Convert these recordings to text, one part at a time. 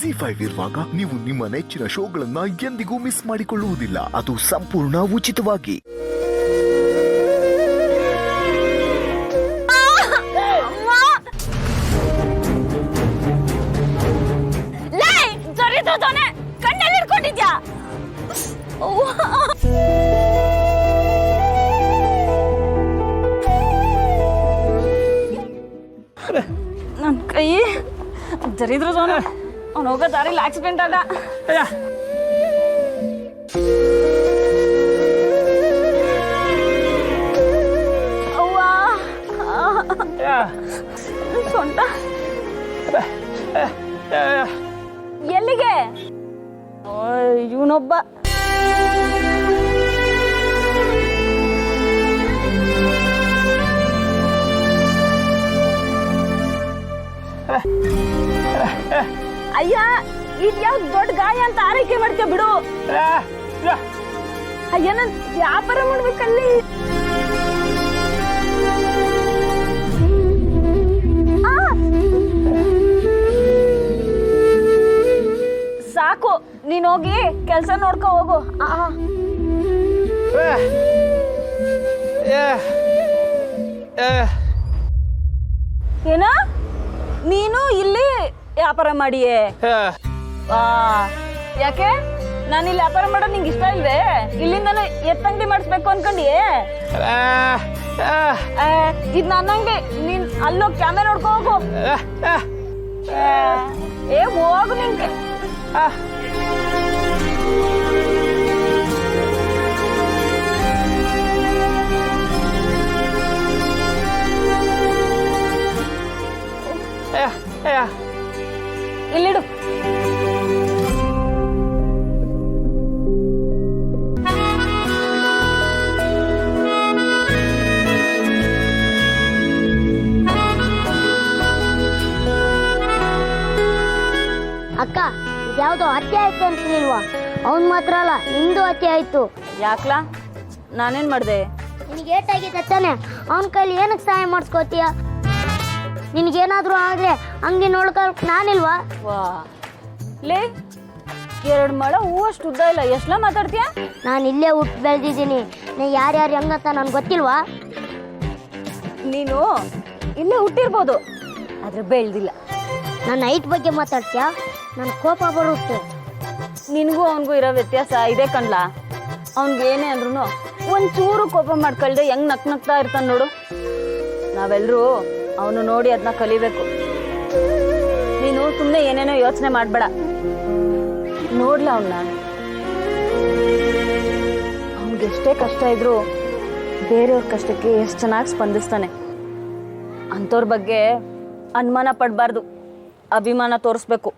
ZEE5 ಇರುವಾಗ ನೀವು ನಿಮ್ಮ ನೆಚ್ಚಿನ ಶೋಗಳನ್ನ ಎಂದಿಗೂ ಮಿಸ್ ಮಾಡಿಕೊಳ್ಳುವುದಿಲ್ಲ. ಅದು ಸಂಪೂರ್ಣ ಉಚಿತವಾಗಿ. ಕಣ್ಣಲ್ಲಿ ಇಟ್ಕೊಂಡಿದ್ಯಾ? ನನ್ನ ಕೈ ಜರಿದ್ರು ಸೋನು. ಅವ್ನು ಹೋಗೋ ದಾರಿಲಿ ಆಕ್ಸಿಡೆಂಟ್ ಆದ. ಅವ್ವಾ ಸೊಂಟ ಎಲ್ಲಿಗೆ? ಇವನೊಬ್ಬ ಅಯ್ಯ, ಇದ್ಯಾವ್ ದೊಡ್ಡ ಗಾಯ ಅಂತ ಆರೈಕೆ ಮಾಡ್ತೀಯ ಬಿಡು. ಅಯ್ಯ, ನನ್ ವ್ಯಾಪಾರ ಮಾಡ್ಬೇಕಲ್ಲಿ. ಸಾಕು, ನೀನ್ ಹೋಗಿ ಕೆಲ್ಸ ನೋಡ್ಕೊ ಹೋಗು. ಏನ ನೀನು ಇಲ್ಲಿ ವ್ಯಾಪಾರ ಮಾಡಿಯೇ? ಯಾಕೆ? ನಾನು ಇಲ್ಲಿ ವ್ಯಾಪಾರ ಮಾಡೋದು ನಿಂಗೆ ಇಷ್ಟ ಇಲ್ವೇ? ಇಲ್ಲಿಂದ ಎತ್ತಂಗಡಿ ಮಾಡಿಸ್ಬೇಕು ಅನ್ಕೊಂಡಿಯೇ? ಇದು ನನ್ನಂಗಡಿ. ನೀನ್ ಅಲ್ಲೋಗಿ ಕ್ಯಾಮರಾ ನೋಡ್ಕೊ ಹೋಗು. ಹೋಗು ನಿನ್ಗೆ. ಇಲ್ಲಿಡು. ಅಕ್ಕ, ಯಾವ್ದೋ ಹತ್ಯೆ ಆಯ್ತು ಅಂತಿಲ್ವಾ? ಅವನ್ ಮಾತ್ರ ಅಲ್ಲ, ನಿಂದು ಹತ್ಯೆ ಆಯ್ತು. ಯಾಕ್ಲಾ? ನಾನೇನ್ ಮಾಡ್ದೆ? ನಿನಗೆ ಏಟಾಗಿದೆ ತಾನೆ, ಅವನ ಕೈಲಿ ಏನಕ್ಕೆ ಸಹಾಯ ಮಾಡಿಸ್ಕೋತೀಯ? ನಿನಗೇನಾದ್ರೂ ಆದ್ರೆ ಹಂಗೆ ನೋಡ್ಕೊಳಕ್ ನಾನಿಲ್ವಾ? ವಾ ಲೇ, 2 ಮೊಳ ಹೂವಷ್ಟು ಉದ್ದ ಇಲ್ಲ. ಎಷ್ಟೆಲ್ಲ ಮಾತಾಡ್ತೀಯ? ನಾನು ಇಲ್ಲೇ ಹುಟ್ಟು ಬೆಳೆದಿದ್ದೀನಿ. ನೀ ಯಾರ್ಯಾರು ಹೆಂಗಂತ ನನ್ಗೆ ಗೊತ್ತಿಲ್ವಾ? ನೀನು ಇಲ್ಲೇ ಹುಟ್ಟಿರ್ಬೋದು, ಆದ್ರೆ ಬೆಳ್ದಿಲ್ಲ. ನನ್ನ ಹೈಟ್ ಬಗ್ಗೆ ಮಾತಾಡ್ತೀಯ? ನನ್ನ ಕೋಪ ಬರುತ್ತೆ. ನಿನಗೂ ಅವನಿಗೂ ಇರೋ ವ್ಯತ್ಯಾಸ ಇದೆ ಕಣ್ಲಾ. ಅವ್ನಿಗೆ ಏನೇ ಅಂದ್ರೂ ಒಂಚೂರು ಕೋಪ ಮಾಡ್ಕೊಳ್ದೆ ಹೆಂಗ್ ನಗ್ತಾ ಇರ್ತಾನೆ ನೋಡು. ನಾವೆಲ್ಲರೂ ಅವನು ನೋಡಿ ಅದನ್ನ ಕಲಿಬೇಕು. ನೀನು ಸುಮ್ಮನೆ ಏನೇನೋ ಯೋಚನೆ ಮಾಡಬೇಡ. ನೋಡ್ಲ ಅವನ್ನ, ಅವನಿಗೆ ಎಷ್ಟೇ ಕಷ್ಟ ಇದ್ರು ಬೇರೆಯವ್ರ ಕಷ್ಟಕ್ಕೆ ಎಷ್ಟು ಚೆನ್ನಾಗಿ ಸ್ಪಂದಿಸ್ತಾನೆ. ಅಂಥವ್ರ ಬಗ್ಗೆ ಅನುಮಾನ ಪಡಬಾರ್ದು, ಅಭಿಮಾನ ತೋರಿಸ್ಬೇಕು.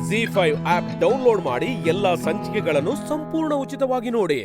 ZEE5 ಆಪ್ ಡೌನ್ಲೋಡ್ ಮಾಡಿ ಎಲ್ಲಾ ಸಂಚಿಕೆಗಳನ್ನು ಸಂಪೂರ್ಣ ಉಚಿತವಾಗಿ ನೋಡಿ.